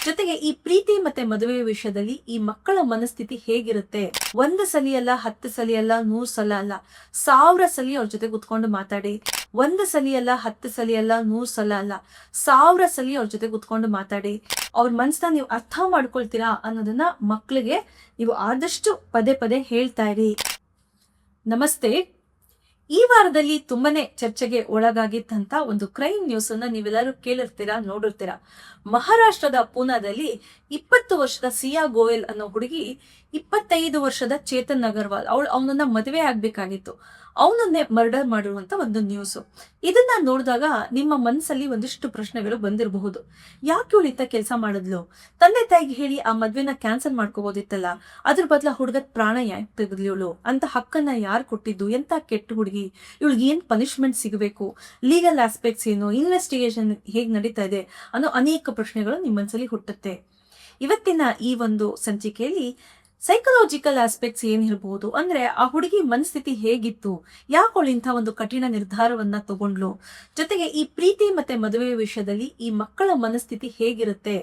ಜೊತೆಗೆ ಈ ಪ್ರೀತಿ ಮತ್ತೆ ಮದುವೆ ವಿಷಯದಲ್ಲಿ ಈ ಮಕ್ಕಳ ಮನಸ್ಥಿತಿ ಹೇಗಿರುತ್ತೆ, ಒಂದು ಸಲಿ ಅಲ್ಲ, 10 ಸಲಿ ಅಲ್ಲ, 100 ಸಲ ಅಲ್ಲ, 1000 ಸಲಿ ಅವ್ರ ಜೊತೆ ಕುತ್ಕೊಂಡು ಮಾತಾಡಿ. ಒಂದು ಸಲಿ ಅಲ್ಲ, 10 ಸಲಿ ಅಲ್ಲ, 100 ಸಲ ಅಲ್ಲ, 1000 ಸಲಿ ಅವ್ರ ಜೊತೆ ಕುತ್ಕೊಂಡು ಮಾತಾಡಿ. ಅವ್ರ ಮನಸ್ಸನ್ನ ನೀವು ಅರ್ಥ ಮಾಡ್ಕೊಳ್ತೀರಾ ಅನ್ನೋದನ್ನ ಮಕ್ಕಳಿಗೆ ನೀವು ಆದಷ್ಟು ಪದೇ ಪದೇ ಹೇಳ್ತಾ ಇರಿ. ನಮಸ್ತೆ. ಈ ವಾರದಲ್ಲಿ ತುಂಬಾನೇ ಚರ್ಚೆಗೆ ಒಳಗಾಗಿದ್ದಂತ ಒಂದು ಕ್ರೈಮ್ ನ್ಯೂಸ್ ಅನ್ನ ನೀವೆಲ್ಲರೂ ಕೇಳಿರ್ತೀರಾ, ನೋಡಿರ್ತೀರಾ. ಮಹಾರಾಷ್ಟ್ರದ ಪೂನಾದಲ್ಲಿ 20 ವರ್ಷದ ಸಿಯಾ ಗೋಯಲ್ ಅನ್ನೋ ಹುಡುಗಿ 25 ವರ್ಷದ ಚೇತನ್ ಅಗರ್ವಾಲ್ ಅವನನ್ನ ಮದುವೆ ಆಗ್ಬೇಕಾಗಿತ್ತು, ಅವನನ್ನೇ ಮರ್ಡರ್ ಮಾಡಿರುವಂತ ಒಂದು ನ್ಯೂಸ್. ಇದನ್ನ ನೋಡಿದಾಗ ನಿಮ್ಮ ಮನಸ್ಸಲ್ಲಿ ಒಂದಿಷ್ಟು ಪ್ರಶ್ನೆಗಳು ಬಂದಿರಬಹುದು. ಯಾಕೆ ಇವಳು ಇಂಥ ಕೆಲಸ ಮಾಡಿದ್ಲು? ತಂದೆ ತಾಯಿಗೆ ಹೇಳಿ ಆ ಮದ್ವೆನ ಕ್ಯಾನ್ಸಲ್ ಮಾಡ್ಕೋಬಹುದಿತ್ತಲ್ಲ, ಅದ್ರ ಬದಲ ಹುಡುಗದ ಪ್ರಾಣ ಯಾಕೆ ತೆಗೆದ್ಲು ಇವಳು? ಅಂತ ಹಕ್ಕನ್ನ ಯಾರು ಕೊಟ್ಟಿದ್ದು? ಎಂತ ಕೆಟ್ಟ ಹುಡುಗಿ, ಇವಳಿಗೆ ಏನ್ ಪನಿಷ್ಮೆಂಟ್ ಸಿಗಬೇಕು, ಲೀಗಲ್ ಆಸ್ಪೆಕ್ಟ್ಸ್ ಏನು, ಇನ್ವೆಸ್ಟಿಗೇಷನ್ ಹೇಗ್ ನಡೀತಾ ಇದೆ ಅನ್ನೋ ಅನೇಕ ಪ್ರಶ್ನೆಗಳು ನಿಮ್ಮ ಮನಸ್ಸಲ್ಲಿ ಹುಟ್ಟುತ್ತೆ. ಇವತ್ತಿನ ಈ ಒಂದು ಸಂಚಿಕೆಯಲ್ಲಿ ಸೈಕಲಾಜಿಕಲ್ ಆಸ್ಪೆಕ್ಟ್ಸ್ ಏನಿರಬಹುದು, ಅಂದ್ರೆ ಆ ಹುಡುಗಿ ಮನಸ್ಥಿತಿ ಹೇಗಿತ್ತು, ಯಾಕೋಳು ಇಂಥ ಒಂದು ಕಠಿಣ ನಿರ್ಧಾರವನ್ನ ತಗೊಂಡ್ಲು, ಜೊತೆಗೆ ಈ ಪ್ರೀತಿ ಮತ್ತೆ ಮದುವೆ ವಿಷಯದಲ್ಲಿ ಈ ಮಕ್ಕಳ ಮನಸ್ಥಿತಿ ಹೇಗಿರುತ್ತೆ,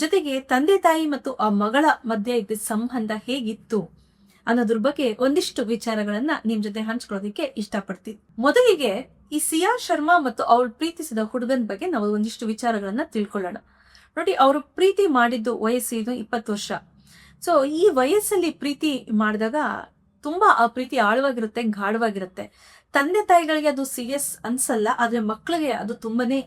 ಜೊತೆಗೆ ತಂದೆ ತಾಯಿ ಮತ್ತು ಆ ಮಗಳ ಮಧ್ಯೆ ಇದ್ದ ಸಂಬಂಧ ಹೇಗಿತ್ತು ಅನ್ನೋದ್ರ ಬಗ್ಗೆ ಒಂದಿಷ್ಟು ವಿಚಾರಗಳನ್ನ ನಿಮ್ ಜೊತೆ ಹಂಚ್ಕೊಳ್ಳೋದಿಕ್ಕೆ ಇಷ್ಟಪಡ್ತೀನಿ. ಮೊದಲಿಗೆ ಈ ಸಿಯಾ ಶರ್ಮಾ ಮತ್ತು ಅವಳು ಪ್ರೀತಿಸಿದ ಹುಡುಗನ ಬಗ್ಗೆ ನಾವು ಒಂದಿಷ್ಟು ವಿಚಾರಗಳನ್ನ ತಿಳ್ಕೊಳ್ಳೋಣ. ನೋಡಿ, ಅವರು ಪ್ರೀತಿ ಮಾಡಿದ್ದು ವಯಸ್ಸು 20 ವರ್ಷ. ಸೊ ಈ ವಯಸ್ಸಲ್ಲಿ ಪ್ರೀತಿ ಮಾಡಿದಾಗ ತುಂಬಾ ಆ ಪ್ರೀತಿ ಆಳವಾಗಿರುತ್ತೆ, ಗಾಢವಾಗಿರುತ್ತೆ. ತಂದೆ ತಾಯಿಗಳಿಗೆ ಅದು ಸೀರಿಯಸ್ ಅನ್ಸಲ್ಲ, ಆದ್ರೆ ಮಕ್ಕಳಿಗೆ ಅದು ತುಂಬಾನೇ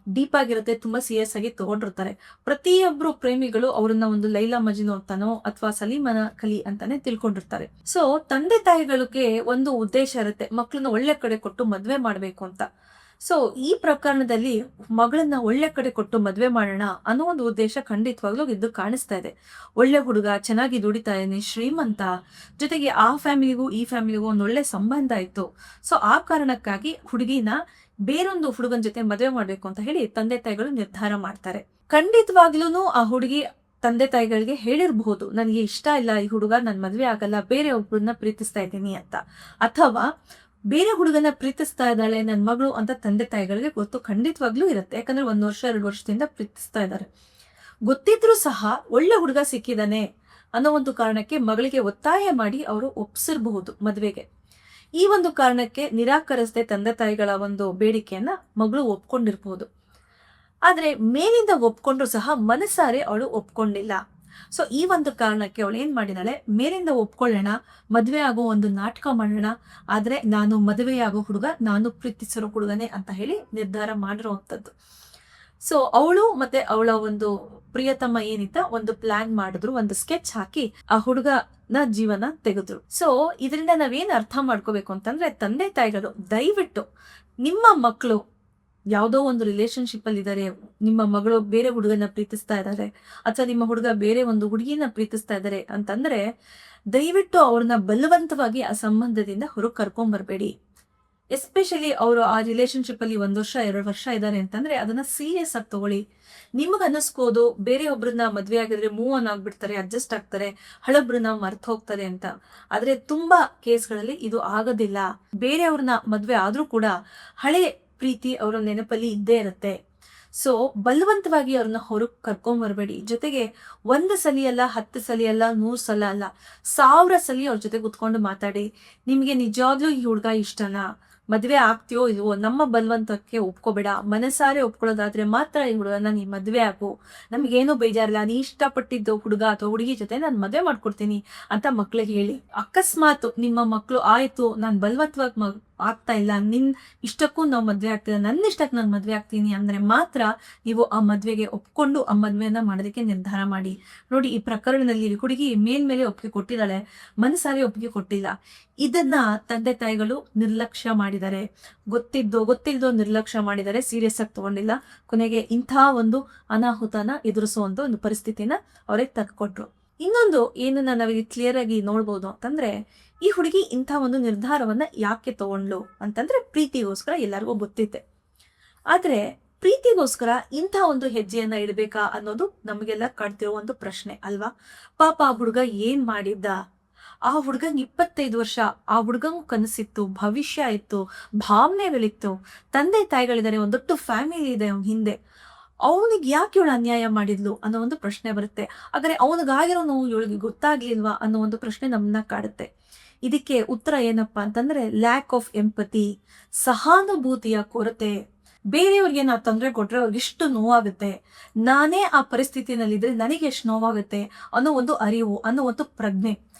ಡೀಪ್ ಆಗಿರುತ್ತೆ, ತುಂಬಾ ಸೀರಿಯಸ್ ಆಗಿ ತಗೊಂಡಿರ್ತಾರೆ. ಪ್ರತಿಯೊಬ್ರು ಪ್ರೇಮಿಗಳು ಅವ್ರನ್ನ ಒಂದು ಲೈಲಾ ಮಜ್ನು ಅಂತಾನೋ ಅಥವಾ ಸಲೀಮನ ಕಲಿ ಅಂತಾನೆ ತಿಳ್ಕೊಂಡಿರ್ತಾರೆ. ಸೊ ತಂದೆ ತಾಯಿಗಳಿಗೆ ಒಂದು ಉದ್ದೇಶ ಇರುತ್ತೆ, ಮಕ್ಕಳನ್ನ ಒಳ್ಳೆ ಕಡೆ ಕೊಟ್ಟು ಮದ್ವೆ ಮಾಡ್ಬೇಕು ಅಂತ. ಸೊ ಈ ಪ್ರಕರಣದಲ್ಲಿ ಮಗಳನ್ನ ಒಳ್ಳೆ ಕಡೆ ಕೊಟ್ಟು ಮದ್ವೆ ಮಾಡೋಣ ಅನ್ನೋ ಒಂದು ಉದ್ದೇಶ ಖಂಡಿತವಾಗ್ಲೂ ಇದು ಕಾಣಿಸ್ತಾ ಇದೆ. ಒಳ್ಳೆ ಹುಡುಗ, ಚೆನ್ನಾಗಿ ದುಡಿತಾ ಇದ್ದಾನೆ, ಶ್ರೀಮಂತ, ಜೊತೆಗೆ ಆ ಫ್ಯಾಮಿಲಿಗೂ ಈ ಫ್ಯಾಮಿಲಿಗೂ ಒಂದು ಒಳ್ಳೆ ಸಂಬಂಧ ಇತ್ತು. ಸೊ ಆ ಕಾರಣಕ್ಕಾಗಿ ಹುಡುಗಿನ ಬೇರೊಂದು ಹುಡುಗನ ಜೊತೆ ಮದುವೆ ಮಾಡ್ಬೇಕು ಅಂತ ಹೇಳಿ ತಂದೆ ತಾಯಿಗಳು ನಿರ್ಧಾರ ಮಾಡ್ತಾರೆ. ಖಂಡಿತವಾಗ್ಲೂ ಆ ಹುಡುಗಿ ತಂದೆ ತಾಯಿಗಳಿಗೆ ಹೇಳಿರಬಹುದು, ನನಗೆ ಇಷ್ಟ ಇಲ್ಲ ಈ ಹುಡುಗ, ನನ್ ಮದ್ವೆ ಆಗಲ್ಲ, ಬೇರೆ ಒಬ್ಬರನ್ನ ಪ್ರೀತಿಸ್ತಾ ಇದ್ದೀನಿ ಅಂತ. ಅಥವಾ ಬೇರೆ ಹುಡುಗನ ಪ್ರೀತಿಸ್ತಾ ಇದ್ದಾಳೆ ನನ್ ಮಗಳು ಅಂತ ತಂದೆ ತಾಯಿಗಳಿಗೆ ಗೊತ್ತು, ಖಂಡಿತವಾಗ್ಲೂ ಇರುತ್ತೆ. ಯಾಕಂದ್ರೆ 1 ವರ್ಷ 2 ವರ್ಷದಿಂದ ಪ್ರೀತಿಸ್ತಾ ಇದ್ದಾರೆ. ಗೊತ್ತಿದ್ರು ಸಹ ಒಳ್ಳೆ ಹುಡುಗ ಸಿಕ್ಕಿದಾನೆ ಅನ್ನೋ ಒಂದು ಕಾರಣಕ್ಕೆ ಮಗಳಿಗೆ ಒತ್ತಾಯ ಮಾಡಿ ಅವರು ಒಪ್ಸಿರಬಹುದು ಮದ್ವೆಗೆ. ಈ ಒಂದು ಕಾರಣಕ್ಕೆ ನಿರಾಕರಿಸದೆ ತಂದೆ ತಾಯಿಗಳ ಒಂದು ಬೇಡಿಕೆಯನ್ನ ಮಗಳು ಒಪ್ಕೊಂಡಿರ್ಬಹುದು. ಆದ್ರೆ ಮೇಲಿಂದ ಒಪ್ಕೊಂಡ್ರು ಸಹ ಮನಸಾರೆ ಅವಳು ಒಪ್ಕೊಂಡಿಲ್ಲ. ಸೊ ಈ ಒಂದು ಕಾರಣಕ್ಕೆ ಅವಳು ಏನ್ ಮಾಡಿದಾಳೆ, ಮೇಲಿಂದ ಒಪ್ಕೊಳ್ಳೋಣ, ಮದ್ವೆ ಆಗೋ ಒಂದು ನಾಟಕ ಮಾಡೋಣ, ಆದ್ರೆ ನಾನು ಮದುವೆಯಾಗೋ ಹುಡುಗ ನಾನು ಪ್ರೀತಿಸಿರೋ ಹುಡುಗನೇ ಅಂತ ಹೇಳಿ ನಿರ್ಧಾರ ಮಾಡಿರುವಂತದ್ದು. ಸೊ ಅವಳು ಮತ್ತೆ ಅವಳ ಒಂದು ಪ್ರಿಯತಮ ಏನಿತ್ತ ಒಂದು ಪ್ಲಾನ್ ಮಾಡಿದ್ರು, ಒಂದು ಸ್ಕೆಚ್ ಹಾಕಿ ಆ ಹುಡುಗನ ಜೀವನ ತೆಗೆದ್ರು. ಸೊ ಇದರಿಂದ ನಾವೇನ್ ಅರ್ಥ ಮಾಡ್ಕೋಬೇಕು ಅಂತಂದ್ರೆ, ತಂದೆ ತಾಯಿಗಳು ದಯವಿಟ್ಟು ನಿಮ್ಮ ಮಕ್ಕಳು ಯಾವುದೋ ಒಂದು ರಿಲೇಶನ್ಶಿಪ್ ಅಲ್ಲಿ ಇದ್ದಾರೆ, ನಿಮ್ಮ ಮಗಳು ಬೇರೆ ಹುಡುಗನ ಪ್ರೀತಿಸ್ತಾ ಇದ್ದಾರೆ, ಅಥವಾ ನಿಮ್ಮ ಹುಡುಗ ಬೇರೆ ಒಂದು ಹುಡುಗಿನ ಪ್ರೀತಿಸ್ತಾ ಇದ್ದಾರೆ ಅಂತಂದ್ರೆ ದಯವಿಟ್ಟು ಅವ್ರನ್ನ ಬಲವಂತವಾಗಿ ಆ ಸಂಬಂಧದಿಂದ ಹೊರಗೆ ಕರ್ಕೊಂಡ್ ಬರ್ಬೇಡಿ. ಎಸ್ಪೆಷಲಿ ಅವರು ಆ ರಿಲೇಶನ್ಶಿಪ್ ಅಲ್ಲಿ 1 ವರ್ಷ 2 ವರ್ಷ ಇದ್ದಾರೆ ಅಂತಂದ್ರೆ ಅದನ್ನ ಸೀರಿಯಸ್ ಆಗಿ ತಗೊಳ್ಳಿ. ನಿಮಗ್ ಅನ್ನಿಸ್ಕೋದು ಬೇರೆ ಒಬ್ರನ್ನ ಮದ್ವೆ ಆಗಿದ್ರೆ ಮೂವ್ ಆನ್ ಆಗ್ಬಿಡ್ತಾರೆ, ಅಡ್ಜಸ್ಟ್ ಆಗ್ತಾರೆ, ಹಳಬ್ರನ್ನ ಮರ್ತ್ ಹೋಗ್ತಾರೆ ಅಂತ. ಆದ್ರೆ ತುಂಬಾ ಕೇಸ್ಗಳಲ್ಲಿ ಇದು ಆಗೋದಿಲ್ಲ. ಬೇರೆಯವ್ರನ್ನ ಮದ್ವೆ ಆದ್ರೂ ಕೂಡ ಹಳೆ ಪ್ರೀತಿ ಅವರ ನೆನಪಲ್ಲಿ ಇದ್ದೇ ಇರುತ್ತೆ. ಸೊ ಬಲವಂತವಾಗಿ ಅವ್ರನ್ನ ಹೊರಗೆ ಕರ್ಕೊಂಡ್ ಬರ್ಬೇಡಿ. ಜೊತೆಗೆ 1 ಸಲಿ ಅಲ್ಲ, 10 ಸಲಿ ಅಲ್ಲ, 100 ಸಲ ಅಲ್ಲ, 1000 ಸಲಿ ಅವ್ರ ಜೊತೆ ಕುತ್ಕೊಂಡು ಮಾತಾಡಿ. ನಿಮ್ಗೆ ನಿಜವಾಗ್ಲೂ ಈ ಹುಡುಗ ಇಷ್ಟನಾ, ಮದ್ವೆ ಆಗ್ತೀಯೋ ಇಲ್ವೋ, ನಮ್ಮ ಬಲವಂತಕ್ಕೆ ಒಪ್ಕೋಬೇಡ, ಮನಸಾರೆ ಒಪ್ಕೊಳ್ಳೋದಾದ್ರೆ ಮಾತ್ರ ಈ ಹುಡುಗನ ನೀ ಮದ್ವೆ ಆಗು, ನಮ್ಗೇನು ಬೇಜಾರಿಲ್ಲ, ನೀ ಇಷ್ಟಪಟ್ಟಿದ್ದು ಹುಡುಗ ಅಥವಾ ಹುಡುಗಿ ಜೊತೆ ನಾನು ಮದ್ವೆ ಮಾಡ್ಕೊಡ್ತೀನಿ ಅಂತ ಮಕ್ಳಿಗೆ ಹೇಳಿ. ಅಕಸ್ಮಾತ್ ನಿಮ್ಮ ಮಕ್ಳು ಆಯ್ತು ನಾನ್ ಬಲವಂತವಾಗಿ ಆಗ್ತಾ ಇಲ್ಲ, ನಿನ್ ಇಷ್ಟಕ್ಕೂ ನಾವು ಮದ್ವೆ ಆಗ್ತಿಲ್ಲ, ನನ್ನ ಇಷ್ಟಕ್ಕೆ ನಾನು ಮದ್ವೆ ಆಗ್ತೀನಿ ಅಂದ್ರೆ ಮಾತ್ರ ನೀವು ಆ ಮದ್ವೆಗೆ ಒಪ್ಕೊಂಡು ಆ ಮದ್ವೆಯನ್ನ ಮಾಡೋದಕ್ಕೆ ನಿರ್ಧಾರ ಮಾಡಿ. ನೋಡಿ, ಈ ಪ್ರಕರಣದಲ್ಲಿ ಹುಡುಗಿ ಮೇಲ್ಮೇಲೆ ಒಪ್ಪಿಗೆ ಕೊಟ್ಟಿದ್ದಾಳೆ, ಮನಸಾರೆ ಒಪ್ಪಿಗೆ ಕೊಟ್ಟಿಲ್ಲ. ಇದನ್ನ ತಂದೆ ತಾಯಿಗಳು ನಿರ್ಲಕ್ಷ್ಯ ಮಾಡಿದ್ದಾರೆ, ಗೊತ್ತಿಲ್ದೋ ನಿರ್ಲಕ್ಷ್ಯ ಮಾಡಿದ್ದಾರೆ, ಸೀರಿಯಸ್ ಆಗಿ ತಗೊಂಡಿಲ್ಲ. ಕೊನೆಗೆ ಇಂಥ ಒಂದು ಅನಾಹುತನ ಎದುರಿಸುವಂತ ಒಂದು ಪರಿಸ್ಥಿತಿನ ಅವ್ರಿಗೆ ತಕ್ಕೊಟ್ರು. ಇನ್ನೊಂದು ಏನನ್ನ ನಾವಿಲ್ಲಿ ಕ್ಲಿಯರ್ ಆಗಿ ನೋಡ್ಬೋದು ಅಂತಂದ್ರೆ, ಈ ಹುಡುಗಿ ಇಂಥ ಒಂದು ನಿರ್ಧಾರವನ್ನ ಯಾಕೆ ತಗೊಂಡ್ಲು ಅಂತಂದ್ರೆ ಪ್ರೀತಿಗೋಸ್ಕರ, ಎಲ್ಲರಿಗೂ ಗೊತ್ತಿತ್ತೆ. ಆದ್ರೆ ಪ್ರೀತಿಗೋಸ್ಕರ ಇಂಥ ಒಂದು ಹೆಜ್ಜೆಯನ್ನ ಇಡ್ಬೇಕಾ ಅನ್ನೋದು ನಮಗೆಲ್ಲ ಕಾಡ್ತಿರೋ ಒಂದು ಪ್ರಶ್ನೆ ಅಲ್ವಾ? ಪಾಪ ಆ ಹುಡುಗ ಏನ್ ಮಾಡಿದ್ದ? ಆ ಹುಡುಗಂಗೆ 25 ವರ್ಷ, ಆ ಹುಡುಗಂಗ್ ಕನಸಿತ್ತು, ಭವಿಷ್ಯ ಇತ್ತು, ಭಾವನೆಗಳಿತ್ತು, ತಂದೆ ತಾಯಿಗಳಿದ್ದಾರೆ, ಒಂದು ದೊಡ್ಡ ಫ್ಯಾಮಿಲಿ ಇದೆ ಅವನ ಹಿಂದೆ. ಅವನಿಗೆ ಯಾಕೆ ಇವಳು ಅನ್ಯಾಯ ಮಾಡಿದ್ಲು ಅನ್ನೋ ಒಂದು ಪ್ರಶ್ನೆ ಬರುತ್ತೆ. ಆದರೆ ಅವನಿಗಾಗಿರೋ ನೋವು ಇವಳಿಗೆ ಗೊತ್ತಾಗ್ಲಿಲ್ವಾ ಅನ್ನೋ ಒಂದು ಪ್ರಶ್ನೆ ನಮ್ಮನ್ನ ಕಾಡುತ್ತೆ. ಇದಕ್ಕೆ ಉತ್ತರ ಏನಪ್ಪಾ ಅಂತಂದ್ರೆ ಲ್ಯಾಕ್ ಆಫ್ ಎಂಪತಿ, ಸಹಾನುಭೂತಿಯ ಕೊರತೆ. ಬೇರೆಯವ್ರಿಗೆ ನಾವು ತೊಂದರೆ ಕೊಟ್ರೆ ಅವ್ರಿಗೆ ಎಷ್ಟು ನೋವಾಗುತ್ತೆ, ನಾನೇ ಆ ಪರಿಸ್ಥಿತಿನಲ್ಲಿದ್ರೆ ನನಗೆ ಎಷ್ಟು ನೋವಾಗುತ್ತೆ ಅನ್ನೋ ಒಂದು ಅರಿವು, ಅನ್ನೋ ಒಂದು ಪ್ರಜ್ಞೆ,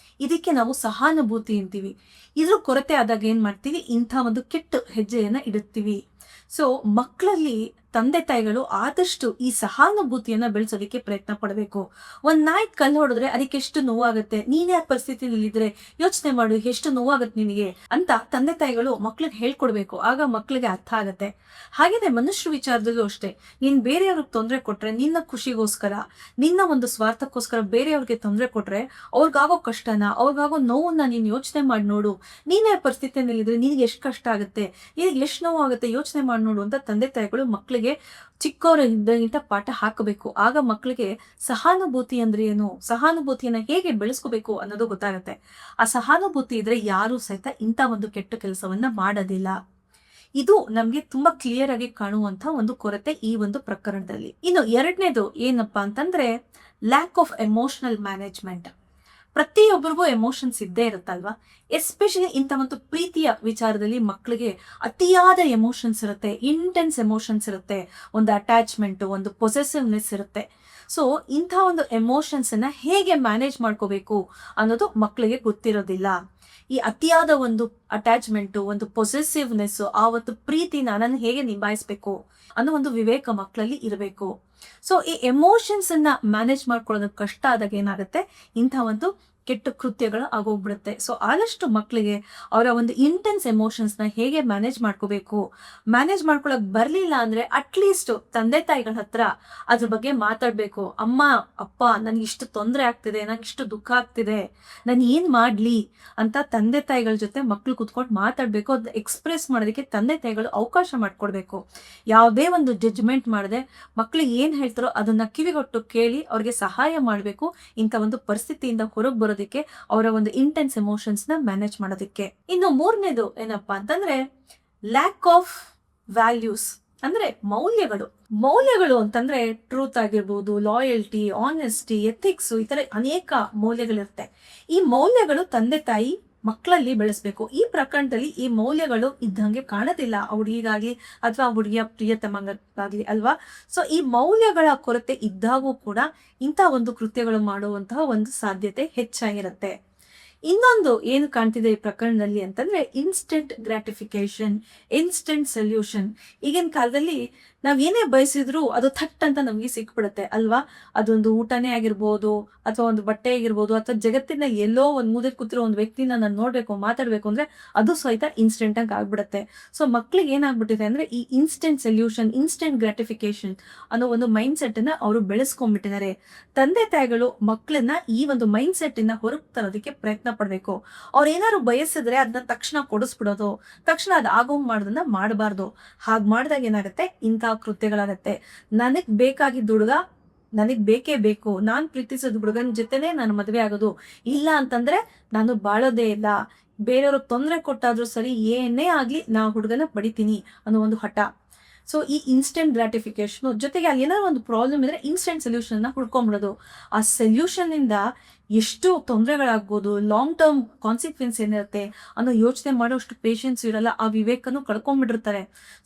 ಇದಕ್ಕೆ ನಾವು ಸಹಾನುಭೂತಿ ಅಂತೀವಿ. ಇದ್ರ ಕೊರತೆ ಆದಾಗ ಏನ್ ಮಾಡ್ತೀವಿ, ಇಂಥ ಒಂದು ಕೆಟ್ಟ ಹೆಜ್ಜೆಯನ್ನ ಇಡುತ್ತೀವಿ. ಸೊ ಮಕ್ಕಳಲ್ಲಿ ತಂದೆ ತಾಯಿಗಳು ಆದಷ್ಟು ಈ ಸಹಾನುಭೂತಿಯನ್ನ ಬೆಳೆಸೋದಕ್ಕೆ ಪ್ರಯತ್ನ ಪಡಬೇಕು. ಒಂದ್ ನಾಯಿ ಕಲ್ಲು ಹೊಡೆದ್ರೆ ಅದಕ್ಕೆ ಎಷ್ಟು ನೋವಾಗುತ್ತೆ, ನೀನೇ ಆ ಪರಿಸ್ಥಿತಿನಲ್ಲಿದ್ರೆ ಯೋಚನೆ ಮಾಡು ಎಷ್ಟು ನೋವಾಗುತ್ತೆ ನಿನಗೆ ಅಂತ ತಂದೆ ತಾಯಿಗಳು ಮಕ್ಳಿಗೆ ಹೇಳ್ಕೊಡ್ಬೇಕು. ಆಗ ಮಕ್ಳಿಗೆ ಅರ್ಥ ಆಗತ್ತೆ. ಹಾಗೇನೆ ಮನುಷ್ಯ ವಿಚಾರದಲ್ಲೂ ಅಷ್ಟೇ, ನೀನ್ ಬೇರೆಯವ್ರಿಗೆ ತೊಂದರೆ ಕೊಟ್ರೆ, ನಿನ್ನ ಖುಷಿಗೋಸ್ಕರ, ನಿನ್ನ ಒಂದು ಸ್ವಾರ್ಥಕ್ಕೋಸ್ಕರ ಬೇರೆಯವ್ರಿಗೆ ತೊಂದರೆ ಕೊಟ್ರೆ ಅವ್ರಿಗಾಗೋ ಕಷ್ಟನ, ಅವ್ರಿಗಾಗೋ ನೋವನ್ನ ನೀನ್ ಯೋಚನೆ ಮಾಡಿ ನೋಡು. ನೀನೇ ಆ ಪರಿಸ್ಥಿತಿನಲ್ಲಿದ್ರೆ ನಿನಗೆ ಎಷ್ಟು ಕಷ್ಟ ಆಗುತ್ತೆ, ನಿನಗೆ ಎಷ್ಟು ನೋವಾಗುತ್ತೆ ಯೋಚನೆ ಮಾಡಿ ನೋಡು ಅಂತ ತಂದೆ ತಾಯಿಗಳು ಮಕ್ಳಿಗೆ ಚಿಕ್ಕವರಿದ್ದಂತ ಪಾಠ ಹಾಕಬೇಕು. ಆಗ ಮಕ್ಕಳಿಗೆ ಸಹಾನುಭೂತಿ ಅಂದ್ರೆ ಏನು, ಸಹಾನುಭೂತಿಯನ್ನ ಹೇಗೆ ಬೆಳೆಸ್ಕೋಬೇಕು ಅನ್ನೋದು ಗೊತ್ತಾಗುತ್ತೆ. ಆ ಸಹಾನುಭೂತಿ ಇದ್ರೆ ಯಾರು ಸಹಿತ ಇಂಥ ಒಂದು ಕೆಟ್ಟ ಕೆಲಸವನ್ನ ಮಾಡೋದಿಲ್ಲ. ಇದು ನಮ್ಗೆ ತುಂಬಾ ಕ್ಲಿಯರ್ ಆಗಿ ಕಾಣುವಂತ ಒಂದು ಕೊರತೆ ಈ ಒಂದು ಪ್ರಕರಣದಲ್ಲಿ. ಇನ್ನು ಎರಡನೇದು ಏನಪ್ಪಾ ಅಂತಂದ್ರೆ ಲ್ಯಾಕ್ ಆಫ್ ಎಮೋಷನಲ್ ಮ್ಯಾನೇಜ್ಮೆಂಟ್. ಪ್ರತಿಯೊಬ್ಬರಿಗೂ ಎಮೋಷನ್ಸ್ ಇದ್ದೇ ಇರುತ್ತಲ್ವಾ. ಎಸ್ಪೆಷಲಿ ಇಂಥ ಒಂದು ಪ್ರೀತಿಯ ವಿಚಾರದಲ್ಲಿ ಮಕ್ಕಳಿಗೆ ಅತಿಯಾದ ಎಮೋಷನ್ಸ್ ಇರುತ್ತೆ, ಇಂಟೆನ್ಸ್ ಎಮೋಷನ್ಸ್ ಇರುತ್ತೆ, ಒಂದು ಅಟ್ಯಾಚ್ಮೆಂಟ್, ಒಂದು ಪೊಸೆಸಿವ್ನೆಸ್ ಇರುತ್ತೆ. ಸೊ ಇಂಥ ಒಂದು ಎಮೋಷನ್ಸ್ ಅನ್ನ ಹೇಗೆ ಮ್ಯಾನೇಜ್ ಮಾಡ್ಕೋಬೇಕು ಅನ್ನೋದು ಮಕ್ಕಳಿಗೆ ಗೊತ್ತಿರೋದಿಲ್ಲ. ಈ ಅತಿಯಾದ ಒಂದು ಅಟ್ಯಾಚ್ಮೆಂಟ್, ಒಂದು ಪೊಸೆಸಿವ್ನೆಸ್, ಆ ಒಂದು ಪ್ರೀತಿನ ನಾನು ಹೇಗೆ ನಿಭಾಯಿಸ್ಬೇಕು ಅನ್ನೋ ಒಂದು ವಿವೇಕ ಮಕ್ಕಳಲ್ಲಿ ಇರಬೇಕು. ಸೊ ಈ ಎಮೋಷನ್ಸ್ ಅನ್ನ ಮ್ಯಾನೇಜ್ ಮಾಡ್ಕೊಳ್ಳೋದು ಕಷ್ಟ ಆದಾಗ ಏನಾಗುತ್ತೆ, ಇಂಥ ಒಂದು ಕೆಟ್ಟ ಕೃತ್ಯಗಳು ಆಗೋಗ್ಬಿಡುತ್ತೆ. ಸೊ ಆದಷ್ಟು ಮಕ್ಕಳಿಗೆ ಅವರ ಒಂದು ಇಂಟೆನ್ಸ್ ಎಮೋಷನ್ಸ್ ನ ಹೇಗೆ ಮ್ಯಾನೇಜ್ ಮಾಡ್ಕೋಬೇಕು, ಮ್ಯಾನೇಜ್ ಮಾಡ್ಕೊಳಕ್ ಬರ್ಲಿಲ್ಲ ಅಂದ್ರೆ ಅಟ್ಲೀಸ್ಟ್ ತಂದೆ ತಾಯಿಗಳ ಹತ್ರ ಅದ್ರ ಬಗ್ಗೆ ಮಾತಾಡ್ಬೇಕು. ಅಮ್ಮ ಅಪ್ಪ ನನ್ಗೆ ಇಷ್ಟು ತೊಂದರೆ ಆಗ್ತಿದೆ, ನಂಗೆ ಇಷ್ಟು ದುಃಖ ಆಗ್ತಿದೆ, ನಾನು ಏನ್ ಮಾಡ್ಲಿ ಅಂತ ತಂದೆ ತಾಯಿಗಳ ಜೊತೆ ಮಕ್ಳು ಕುತ್ಕೊಂಡು ಮಾತಾಡ್ಬೇಕು. ಅದ್ ಎಕ್ಸ್ಪ್ರೆಸ್ ಮಾಡೋದಕ್ಕೆ ತಂದೆ ತಾಯಿಗಳು ಅವಕಾಶ ಮಾಡ್ಕೊಡ್ಬೇಕು. ಯಾವುದೇ ಒಂದು ಜಡ್ಜ್ಮೆಂಟ್ ಮಾಡದೆ ಮಕ್ಳಿಗೆ ಏನ್ ಹೇಳ್ತಾರೋ ಅದನ್ನ ಕಿವಿಗೊಟ್ಟು ಕೇಳಿ ಅವ್ರಿಗೆ ಸಹಾಯ ಮಾಡ್ಬೇಕು, ಇಂಥ ಒಂದು ಪರಿಸ್ಥಿತಿಯಿಂದ ಹೊರಗೆ ಬರೋದಕ್ಕೆ, ಅವರ ಒಂದು ಇಂಟೆನ್ಸ್ ಎಮೋಷನ್ಸ್ ನ ಮ್ಯಾನೇಜ್ ಮಾಡೋದಕ್ಕೆ. ಇನ್ನು ಮೂರನೇದು ಏನಪ್ಪಾ ಅಂತಂದ್ರೆ ಲ್ಯಾಕ್ ಆಫ್ ವ್ಯಾಲ್ಯೂಸ್, ಅಂದ್ರೆ ಮೌಲ್ಯಗಳು. ಮೌಲ್ಯಗಳು ಅಂತಂದ್ರೆ ಟ್ರೂತ್ ಆಗಿರ್ಬೋದು, ಲಾಯಲ್ಟಿ, ಆನೆಸ್ಟಿ, ಎಥಿಕ್ಸ್, ಈ ತರ ಅನೇಕ ಮೌಲ್ಯಗಳಿರುತ್ತೆ. ಈ ಮೌಲ್ಯಗಳು ತಂದೆ ತಾಯಿ ಮಕ್ಕಳಲ್ಲಿ ಬೆಳೆಸ್ಬೇಕು. ಈ ಪ್ರಕರಣದಲ್ಲಿ ಈ ಮೌಲ್ಯಗಳು ಇದ್ದಂಗೆ ಕಾಣೋದಿಲ್ಲ ಆ ಹುಡುಗಿಗಾಗ್ಲಿ ಅಥವಾ ಹುಡುಗಿಯ ಪ್ರಿಯತಮಂಗಾಗ್ಲಿ ಅಲ್ವಾ. ಸೊ ಈ ಮೌಲ್ಯಗಳ ಕೊರತೆ ಇದ್ದಾಗೂ ಕೂಡ ಇಂಥ ಒಂದು ಕೃತ್ಯಗಳು ಮಾಡುವಂತಹ ಒಂದು ಸಾಧ್ಯತೆ ಹೆಚ್ಚಾಗಿರುತ್ತೆ. ಇನ್ನೊಂದು ಏನು ಕಾಣ್ತಿದೆ ಈ ಪ್ರಕರಣದಲ್ಲಿ ಅಂತಂದ್ರೆ ಇನ್ಸ್ಟೆಂಟ್ ಗ್ರಾಟಿಫಿಕೇಶನ್, ಇನ್ಸ್ಟೆಂಟ್ ಸೊಲ್ಯೂಷನ್. ಈಗಿನ ಕಾಲದಲ್ಲಿ ನಾವ್ ಏನೇ ಬಯಸಿದ್ರು ಅದು ಥಟ್ ಅಂತ ನಮ್ಗೆ ಸಿಕ್ಬಿಡುತ್ತೆ ಅಲ್ವಾ. ಅದೊಂದು ಊಟನೇ ಆಗಿರ್ಬೋದು, ಅಥವಾ ಒಂದು ಬಟ್ಟೆ ಆಗಿರ್ಬೋದು, ಅಥವಾ ಜಗತ್ತಿನ ಎಲ್ಲೋ ಒಂದ್ ಮೂಲೆ ಕೂತಿರೋ ಒಂದು ವ್ಯಕ್ತಿನ ನಾನು ನೋಡ್ಬೇಕು, ಮಾತಾಡ್ಬೇಕು ಅಂದ್ರೆ ಅದು ಸಹಿತ ಇನ್ಸ್ಟೆಂಟ್ ಆಗಿ ಆಗ್ಬಿಡುತ್ತೆ. ಸೊ ಮಕ್ಳಿಗೆ ಏನಾಗ್ಬಿಟ್ಟಿದೆ ಅಂದ್ರೆ ಈ ಇನ್ಸ್ಟೆಂಟ್ ಸೊಲ್ಯೂಷನ್, ಇನ್ಸ್ಟೆಂಟ್ ಗ್ರಾಟಿಫಿಕೇಶನ್ ಅನ್ನೋ ಒಂದು ಮೈಂಡ್ ಸೆಟ್ ಅನ್ನ ಅವರು ಬೆಳೆಸ್ಕೊಂಡ್ಬಿಟ್ಟಿದ್ದಾರೆ. ತಂದೆ ತಾಯಿಗಳು ಮಕ್ಕಳನ್ನ ಈ ಒಂದು ಮೈಂಡ್ ಸೆಟ್ ಇಂದ ಹೊರಗೆ ತರೋದಕ್ಕೆ ಪ್ರಯತ್ನ ಪಡ್ಬೇಕು. ಅವ್ರು ಏನಾದ್ರು ಬಯಸಿದ್ರೆ ಅದನ್ನ ತಕ್ಷಣ ಕೊಡಿಸ್ಬಿಡೋದು, ತಕ್ಷಣ ಅದ್ ಆಗೋಂಗ್ ಮಾಡೋದನ್ನ ಮಾಡಬಾರ್ದು. ಹಾಗ್ ಮಾಡಿದಾಗ ಏನಾಗುತ್ತೆ, ಇಂಥ ಕೃತ್ಯಗಳಾಗತ್ತೆ. ನನಗ್ ಬೇಕಾಗಿದ್ದ ಹುಡುಗ ನನಗ್ ಬೇಕೇ ಬೇಕು, ನಾನ್ ಪ್ರೀತಿಸೋದ್ ಹುಡುಗನ ಜೊತೆನೆ ನಾನು ಮದ್ವೆ ಆಗೋದು, ಇಲ್ಲ ಅಂತಂದ್ರೆ ನಾನು ಬಾಳೋದೇ ಇಲ್ಲ, ಬೇರೆಯವ್ರಿಗೆ ತೊಂದರೆ ಕೊಟ್ಟಾದ್ರೂ ಸರಿ ಏನೇ ಆಗ್ಲಿ ನಾ ಹುಡುಗನ ಪಡಿತೀನಿ ಅನ್ನೋ ಒಂದು ಹಠ. ಸೊ ಈ ಇನ್ಸ್ಟೆಂಟ್ ಗ್ರಾಟಿಫಿಕೇಶನ್ ಜೊತೆಗೆ ಅಲ್ಲಿ ಏನಾದ್ರು ಒಂದು ಪ್ರಾಬ್ಲಮ್ ಇದ್ರೆ ಇನ್ಸ್ಟೆಂಟ್ ಸೊಲ್ಯೂಷನ್ ನ ಹುಡ್ಕೊಂಡ್ಬಿಡೋದು. ಆ ಸೊಲ್ಯೂಷನ್ ಇಂದ ಎಷ್ಟು ತೊಂದರೆಗಳಾಗ್ಬೋದು, ಲಾಂಗ್ ಟರ್ಮ್ ಕಾನ್ಸಿಕ್ವೆನ್ಸ್ ಏನಿರುತ್ತೆ ಅನ್ನೋ ಯೋಚನೆ ಮಾಡೋಷ್ಟು ಪೇಷನ್ಸ್ ಇರಲ್ಲ, ಆ ವಿವೇಕನು ಕಳ್ಕೊಂಡ್ಬಿಟ್ಟಿರ್ತಾರೆ.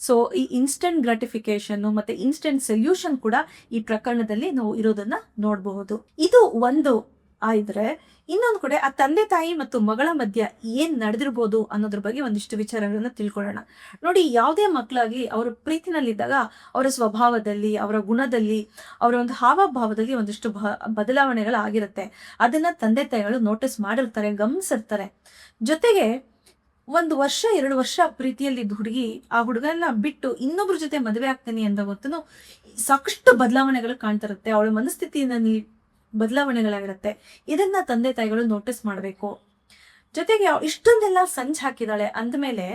ಸೊ ಈ ಇನ್ಸ್ಟೆಂಟ್ ಗ್ರಾಟಿಫಿಕೇಶನ್ ಮತ್ತೆ ಇನ್ಸ್ಟೆಂಟ್ ಸೊಲ್ಯೂಷನ್ ಕೂಡ ಈ ಪ್ರಕರಣದಲ್ಲಿ ನಾವು ಇರೋದನ್ನ ನೋಡಬಹುದು. ಇದು ಒಂದು ಆದ್ರೆ ಇನ್ನೊಂದು ಕಡೆ ಆ ತಂದೆ ತಾಯಿ ಮತ್ತು ಮಗಳ ಮಧ್ಯ ಏನ್ ನಡೆದಿರ್ಬೋದು ಅನ್ನೋದ್ರ ಬಗ್ಗೆ ಒಂದಿಷ್ಟು ವಿಚಾರಗಳನ್ನ ತಿಳ್ಕೊಳ್ಳೋಣ. ನೋಡಿ, ಯಾವುದೇ ಮಕ್ಕಳಾಗಿ ಅವರ ಪ್ರೀತಿನಲ್ಲಿದ್ದಾಗ ಅವರ ಸ್ವಭಾವದಲ್ಲಿ, ಅವರ ಗುಣದಲ್ಲಿ, ಅವರ ಒಂದು ಹಾವಭಾವದಲ್ಲಿ ಒಂದಿಷ್ಟು ಬದಲಾವಣೆಗಳಾಗಿರುತ್ತೆ. ಅದನ್ನ ತಂದೆ ತಾಯಿಗಳು ನೋಟಿಸ್ ಮಾಡಿರ್ತಾರೆ, ಗಮನಿಸಿರ್ತಾರೆ. ಜೊತೆಗೆ 1 ವರ್ಷ 2 ವರ್ಷ ಪ್ರೀತಿಯಲ್ಲಿದ್ದ ಹುಡುಗಿ ಆ ಹುಡುಗನ ಬಿಟ್ಟು ಇನ್ನೊಬ್ರ ಜೊತೆ ಮದುವೆ ಆಗ್ತೀನಿ ಅಂತ ಗೊತ್ತನು ಸಾಕಷ್ಟು ಬದಲಾವಣೆಗಳು ಕಾಣ್ತಾ ಇರುತ್ತೆ. ಅವಳ ಮನಸ್ಥಿತಿಯಲ್ಲಿ ಬದಲಾವಣೆಗಳಾಗಿರುತ್ತೆ. ಇದನ್ನ ತಂದೆ ತಾಯಿಗಳು ನೋಟಿಸ್ ಮಾಡ್ಬೇಕು. ಜೊತೆಗೆ ಇಷ್ಟೊಂದೆಲ್ಲ ಸಂಚ್ ಹಾಕಿದಾಳೆ ಅಂದ್ಮೇಲೆ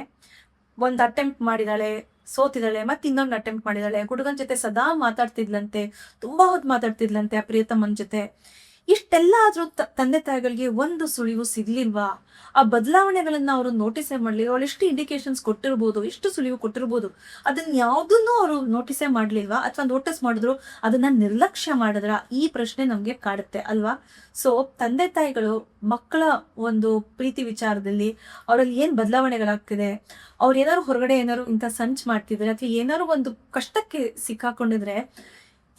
ಒಂದ್ ಅಟೆಂಪ್ಟ್ ಮಾಡಿದಾಳೆ, ಸೋತಿದಾಳೆ, ಮತ್ತೆ ಇನ್ನೊಂದು ಅಟೆಂಪ್ಟ್ ಮಾಡಿದಾಳೆ, ಹುಡುಗನ ಜೊತೆ ಸದಾ ಮಾತಾಡ್ತಿದ್ಲಂತೆ, ತುಂಬಾ ಹೊತ್ತು ಮಾತಾಡ್ತಿದ್ಲಂತೆ ಆ ಪ್ರಿಯತಮ್ಮನ ಜೊತೆ. ಇಷ್ಟೆಲ್ಲ ಆದ್ರೂ ತಂದೆ ತಾಯಿಗಳಿಗೆ ಒಂದು ಸುಳಿವು ಸಿಗ್ಲಿಲ್ವಾ? ಆ ಬದಲಾವಣೆಗಳನ್ನ ಅವರು ನೋಟಿಸೇ ಮಾಡ್ಲಿ, ಅವ್ರು ಎಷ್ಟು ಇಂಡಿಕೇಶನ್ಸ್ ಕೊಟ್ಟಿರ್ಬೋದು, ಎಷ್ಟು ಸುಳಿವು ಕೊಟ್ಟಿರ್ಬೋದು, ಅದನ್ನ ಯಾವ್ದನ್ನು ಅವರು ನೋಟಿಸೇ ಮಾಡ್ಲಿಲ್ವಾ? ಅಥವಾ ನೋಟಿಸ್ ಮಾಡಿದ್ರು ಅದನ್ನ ನಿರ್ಲಕ್ಷ್ಯ ಮಾಡಿದ್ರ? ಈ ಪ್ರಶ್ನೆ ನಮ್ಗೆ ಕಾಡುತ್ತೆ ಅಲ್ವಾ? ಸೊ ತಂದೆ ತಾಯಿಗಳು ಮಕ್ಕಳ ಒಂದು ಪ್ರೀತಿ ವಿಚಾರದಲ್ಲಿ ಅವರಲ್ಲಿ ಏನ್ ಬದಲಾವಣೆಗಳಾಗ್ತಿದೆ, ಅವ್ರು ಏನಾದ್ರು ಹೊರಗಡೆ ಏನಾದ್ರು ಇಂಥ ಸಂಚ್ ಮಾಡ್ತಿದ್ರೆ ಅಥವಾ ಏನಾದ್ರು ಒಂದು ಕಷ್ಟಕ್ಕೆ ಸಿಕ್ಕಾಕೊಂಡಿದ್ರೆ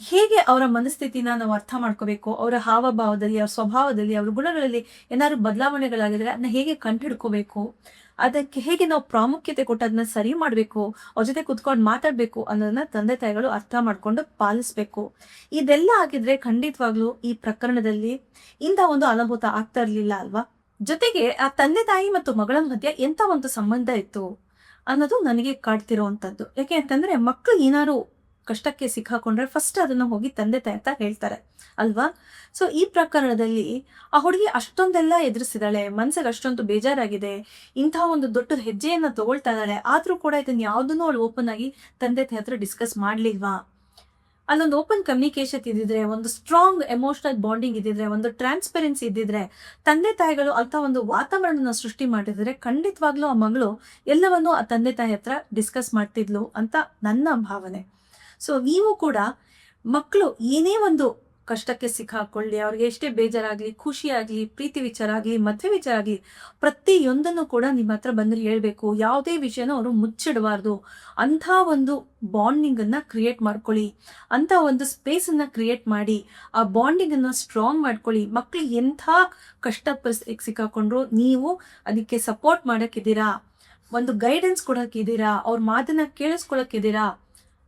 ಹೇಗೆ ಅವರ ಮನಸ್ಥಿತಿನ ನಾವು ಅರ್ಥ ಮಾಡ್ಕೋಬೇಕು, ಅವರ ಹಾವಭಾವದಲ್ಲಿ, ಅವ್ರ ಸ್ವಭಾವದಲ್ಲಿ, ಅವ್ರ ಗುಣಗಳಲ್ಲಿ ಏನಾದ್ರು ಬದಲಾವಣೆಗಳಾಗಿದ್ರೆ ಅದನ್ನ ಹೇಗೆ ಕಂಡುಹಿಡ್ಕೋಬೇಕು, ಅದಕ್ಕೆ ಹೇಗೆ ನಾವು ಪ್ರಾಮುಖ್ಯತೆ ಕೊಟ್ಟು ಅದನ್ನ ಸರಿ ಮಾಡ್ಬೇಕು, ಅವ್ರ ಜೊತೆ ಕುತ್ಕೊಂಡು ಮಾತಾಡ್ಬೇಕು ಅನ್ನೋದನ್ನ ತಂದೆ ತಾಯಿಗಳು ಅರ್ಥ ಮಾಡ್ಕೊಂಡು ಪಾಲಿಸ್ಬೇಕು. ಇದೆಲ್ಲ ಆಗಿದ್ರೆ ಖಂಡಿತವಾಗ್ಲೂ ಈ ಪ್ರಕರಣದಲ್ಲಿ ಇಂಥ ಒಂದು ಅನುಭೂತ ಆಗ್ತಾ ಇರ್ಲಿಲ್ಲ ಅಲ್ವಾ? ಜೊತೆಗೆ ಆ ತಂದೆ ತಾಯಿ ಮತ್ತು ಮಗಳ ಮಧ್ಯೆ ಎಂತ ಒಂದು ಸಂಬಂಧ ಇತ್ತು ಅನ್ನೋದು ನನಗೆ ಕಾಡ್ತಿರೋವಂಥದ್ದು. ಯಾಕೆ ಅಂತಂದ್ರೆ ಮಕ್ಕಳು ಏನಾದ್ರು ಕಷ್ಟಕ್ಕೆ ಸಿಕ್ಕಾಕೊಂಡ್ರೆ ಫಸ್ಟ್ ಅದನ್ನ ಹೋಗಿ ತಂದೆ ತಾಯಿ ಅಂತ ಹೇಳ್ತಾರೆ ಅಲ್ವಾ? ಸೊ ಈ ಪ್ರಕರಣದಲ್ಲಿ ಆ ಹುಡುಗಿ ಅಷ್ಟೊಂದೆಲ್ಲ ಎದುರಿಸಿದಾಳೆ, ಮನ್ಸಿಗೆ ಅಷ್ಟೊಂದು ಬೇಜಾರಾಗಿದೆ, ಇಂಥ ಒಂದು ದೊಡ್ಡ ಹೆಜ್ಜೆಯನ್ನ ತಗೊಳ್ತಾ ಇದ್ದಾಳೆ, ಆದ್ರೂ ಕೂಡ ಇದನ್ನ ಯಾವ್ದನ್ನು ಅವಳು ಓಪನ್ ಆಗಿ ತಂದೆ ತಾಯಿ ಹತ್ರ ಡಿಸ್ಕಸ್ ಮಾಡ್ಲಿಲ್ವಾ? ಅಲ್ಲೊಂದು ಓಪನ್ ಕಮ್ಯುನಿಕೇಶನ್ ಇದ್ದಿದ್ರೆ, ಒಂದು ಸ್ಟ್ರಾಂಗ್ ಎಮೋಷನಲ್ ಬಾಂಡಿಂಗ್ ಇದ್ದಿದ್ರೆ, ಒಂದು ಟ್ರಾನ್ಸ್ಪರೆನ್ಸಿ ಇದ್ದಿದ್ರೆ, ತಂದೆ ತಾಯಿಗಳು ಅಂತ ಒಂದು ವಾತಾವರಣನ ಸೃಷ್ಟಿ ಮಾಡಿದ್ರೆ ಖಂಡಿತವಾಗ್ಲೂ ಆ ಮಗಳು ಎಲ್ಲವನ್ನೂ ಆ ತಂದೆ ತಾಯಿ ಹತ್ರ ಡಿಸ್ಕಸ್ ಮಾಡ್ತಿದ್ಲು ಅಂತ ನನ್ನ ಭಾವನೆ. ಸೊ ನೀವು ಕೂಡ ಮಕ್ಕಳು ಏನೇ ಒಂದು ಕಷ್ಟಕ್ಕೆ ಸಿಕ್ಕಾಕೊಳ್ಳಿ, ಅವ್ರಿಗೆ ಎಷ್ಟೇ ಬೇಜಾರಾಗ್ಲಿ, ಖುಷಿ ಆಗ್ಲಿ, ಪ್ರೀತಿ ವಿಚಾರ ಆಗ್ಲಿ, ಮದುವೆ ವಿಚಾರ ಆಗ್ಲಿ, ಪ್ರತಿಯೊಂದನ್ನು ಕೂಡ ನಿಮ್ಮ ಹತ್ರ ಬಂದ್ರೆ ಹೇಳ್ಬೇಕು. ಯಾವುದೇ ವಿಷಯನ ಅವರು ಮುಚ್ಚಿಡಬಾರ್ದು. ಅಂಥ ಒಂದು ಬಾಂಡಿಂಗ್ ಅನ್ನ ಕ್ರಿಯೇಟ್ ಮಾಡ್ಕೊಳ್ಳಿ, ಅಂತ ಒಂದು ಸ್ಪೇಸ್ ಅನ್ನ ಕ್ರಿಯೇಟ್ ಮಾಡಿ ಆ ಬಾಂಡಿಂಗ್ ಅನ್ನ ಸ್ಟ್ರಾಂಗ್ ಮಾಡ್ಕೊಳ್ಳಿ. ಮಕ್ಳಿಗೆ ಎಂಥ ಕಷ್ಟ ಪರಿಸ್ಥಿತಿಗೆ ಸಿಕ್ಕಾಕೊಂಡ್ರು ನೀವು ಅದಕ್ಕೆ ಸಪೋರ್ಟ್ ಮಾಡಕ್ಕಿದ್ದೀರಾ, ಒಂದು ಗೈಡೆನ್ಸ್ ಕೊಡಕ್ಕಿದ್ದೀರಾ, ಅವ್ರ ಮಾತನ್ನ ಕೇಳಿಸ್ಕೊಳಕ್ಕಿದ್ದೀರಾ,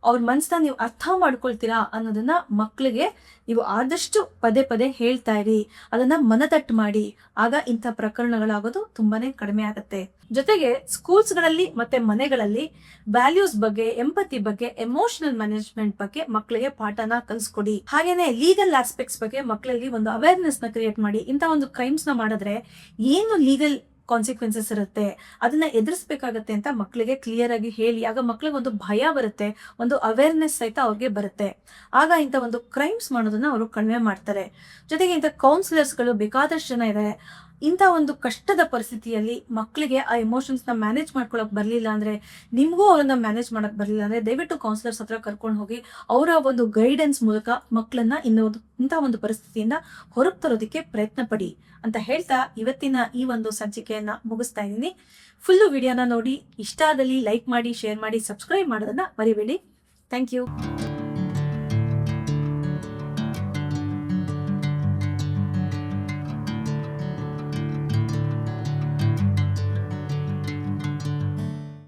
ಅವ್ರ ಮನಸ್ಸನ್ನ ನೀವು ಅರ್ಥ ಮಾಡ್ಕೊಳ್ತೀರಾ ಅನ್ನೋದನ್ನ ಮಕ್ಕಳಿಗೆ ನೀವು ಆದಷ್ಟು ಪದೇ ಪದೇ ಹೇಳ್ತಾ ಇರಿ, ಅದನ್ನ ಮನದಟ್ಟು ಮಾಡಿ. ಆಗ ಇಂಥ ಪ್ರಕರಣಗಳಾಗೋದು ತುಂಬಾನೇ ಕಡಿಮೆ ಆಗುತ್ತೆ. ಜೊತೆಗೆ ಸ್ಕೂಲ್ಸ್ಗಳಲ್ಲಿ ಮತ್ತೆ ಮನೆಗಳಲ್ಲಿ ವ್ಯಾಲ್ಯೂಸ್ ಬಗ್ಗೆ, ಎಂಪತಿ ಬಗ್ಗೆ, ಎಮೋಷನಲ್ ಮ್ಯಾನೇಜ್ಮೆಂಟ್ ಬಗ್ಗೆ ಮಕ್ಕಳಿಗೆ ಪಾಠನ ಕಲಿಸ್ಕೊಡಿ. ಹಾಗೇನೆ ಲೀಗಲ್ ಆಸ್ಪೆಕ್ಟ್ಸ್ ಬಗ್ಗೆ ಮಕ್ಕಳಲ್ಲಿ ಒಂದು ಅವೇರ್ನೆಸ್ ನ ಕ್ರಿಯೇಟ್ ಮಾಡಿ. ಇಂಥ ಒಂದು ಕ್ರೈಮ್ಸ್ ನ ಮಾಡಿದ್ರೆ ಏನು ಲೀಗಲ್ ಕಾನ್ಸಿಕ್ವೆನ್ಸಸ್ ಇರುತ್ತೆ, ಅದನ್ನ ಎದುರಿಸ್ಬೇಕಾಗತ್ತೆ ಅಂತ ಮಕ್ಕಳಿಗೆ ಕ್ಲಿಯರ್ ಆಗಿ ಹೇಳಿ. ಆಗ ಮಕ್ಳಿಗೆ ಒಂದು ಭಯ ಬರುತ್ತೆ, ಒಂದು ಅವೇರ್ನೆಸ್ ಸಹಿತ ಅವ್ರಿಗೆ ಬರುತ್ತೆ. ಆಗ ಇಂಥ ಒಂದು ಕ್ರೈಮ್ಸ್ ಮಾಡೋದನ್ನ ಅವರು ಕಡಿಮೆ ಮಾಡ್ತಾರೆ. ಜೊತೆಗೆ ಇಂಥ ಕೌನ್ಸಿಲರ್ಸ್ಗಳು ಬೇಕಾದಷ್ಟು ಜನ ಇದ್ದಾರೆ. ಇಂಥ ಒಂದು ಕಷ್ಟದ ಪರಿಸ್ಥಿತಿಯಲ್ಲಿ ಮಕ್ಕಳಿಗೆ ಆ ಎಮೋಷನ್ಸ್ ನ ಮ್ಯಾನೇಜ್ ಮಾಡ್ಕೊಳಕ್ ಬರ್ಲಿಲ್ಲ ಅಂದ್ರೆ, ನಿಮ್ಗೂ ಅವ್ರನ್ನ ಮ್ಯಾನೇಜ್ ಮಾಡಕ್ ಬರ್ಲಿಲ್ಲ ಅಂದ್ರೆ, ದಯವಿಟ್ಟು ಕೌನ್ಸಿಲರ್ಸ್ ಹತ್ರ ಕರ್ಕೊಂಡು ಹೋಗಿ ಅವರ ಒಂದು ಗೈಡೆನ್ಸ್ ಮೂಲಕ ಮಕ್ಕಳನ್ನ ಇಂಥ ಒಂದು ಪರಿಸ್ಥಿತಿಯಿಂದ ಹೊರಗೆ ತರೋದಕ್ಕೆ ಪ್ರಯತ್ನ ಪಡಿ ಅಂತ ಹೇಳ್ತಾ ಇವತ್ತಿನ ಈ ಒಂದು ಸಂಚಿಕೆಯನ್ನ ಮುಗಿಸ್ತಾ ಇದ್ದೀನಿ. ಫುಲ್ಲು ವಿಡಿಯೋನ ನೋಡಿ, ಇಷ್ಟ ಆದಲ್ಲಿ ಲೈಕ್ ಮಾಡಿ, ಶೇರ್ ಮಾಡಿ, ಸಬ್ಸ್ಕ್ರೈಬ್ ಮಾಡೋದನ್ನ ಮರಿಬೇಡಿ. Thank you.